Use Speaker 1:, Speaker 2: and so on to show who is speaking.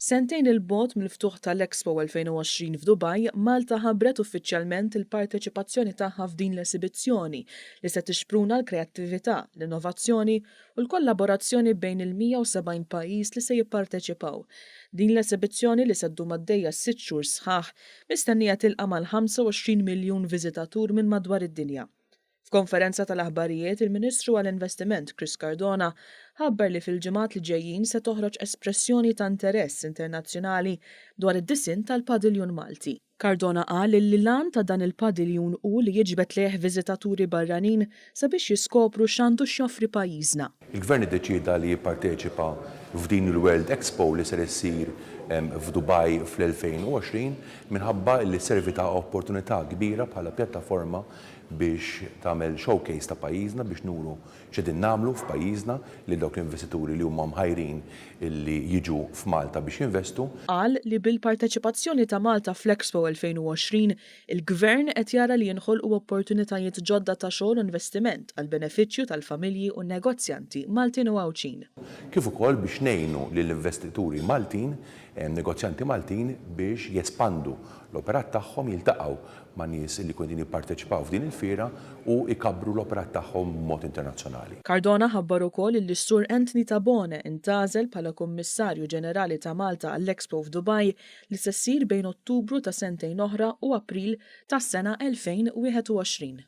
Speaker 1: Sentejn il-bogħod mill-ftuħ tal-Expo 2020 f'Dubaj, Malta ħabbret uffiċjalment il-parteċipazzjoni tagħha f'din l-esibizzjoni li se tixpruna l-kreattività, l-innovazzjoni u l-kollaborazzjoni bejn il-170 pajjiż li se jipparteċipaw. Din l-esibizzjoni li se ddum għaddejja 6 xhur sħaħ mistennija tilqa' mal-25 miljun viżitatur minn madwar id-dinja. F'konferenza tal-aħbarijiet, il-Ministru għall-Investiment Chris Cardona ħabbar li fil-ġimgħat li ġejjin se toħroġ espressjoni ta' interess internazzjonali dwar id-disinn tal-Padiljun Malti. Cardona qal li l-lan ta' dan il-padiljun hu li jiġbed lejh viżitaturi barranin sabiex jiskopru x'għandu x'joffri pajjiżna.
Speaker 2: Il-Gvern iddeċida li jipparteċipa f'din il-World Expo li ser issir f'Dubai fl-2020 minħabba li servi ta' opportunità kbira bħala pjattaforma biex tagħmel showcase ta' pajjiżna biex nuru x'qegħdin nagħmlu f'pajjiżna li dawk l-investituri li huma mħajrin li jiġu f'Malta biex jinvestu.
Speaker 1: Qal li bil-parteċipazzjoni ta' Malta fl-Expo 2020, il-Gvern qed jara li jinħolqu opportunitajiet ġodda ta' xogħol u investiment għal benefiċċju tal-familji u negozjanti Maltin u Għawċin.
Speaker 2: Kif ukoll biex ngħinu lill-investituri Maltin, negozjanti Maltin biex jespandu l-operat tagħhom jiltaqgħu ma' nies li kunu jipparteċipaw f'din il-fiera u ikabru l-operat tagħhom b'mod internazzjonali.
Speaker 1: Cardona ħabbar ukoll li s-Sur Anthony Tabone intażel bħala Kummissarju Ġenerali ta' Malta għall-Expo f'Dubai li se ssir bejn Ottubru ta' sentejn oħra u April tas-sena 2021.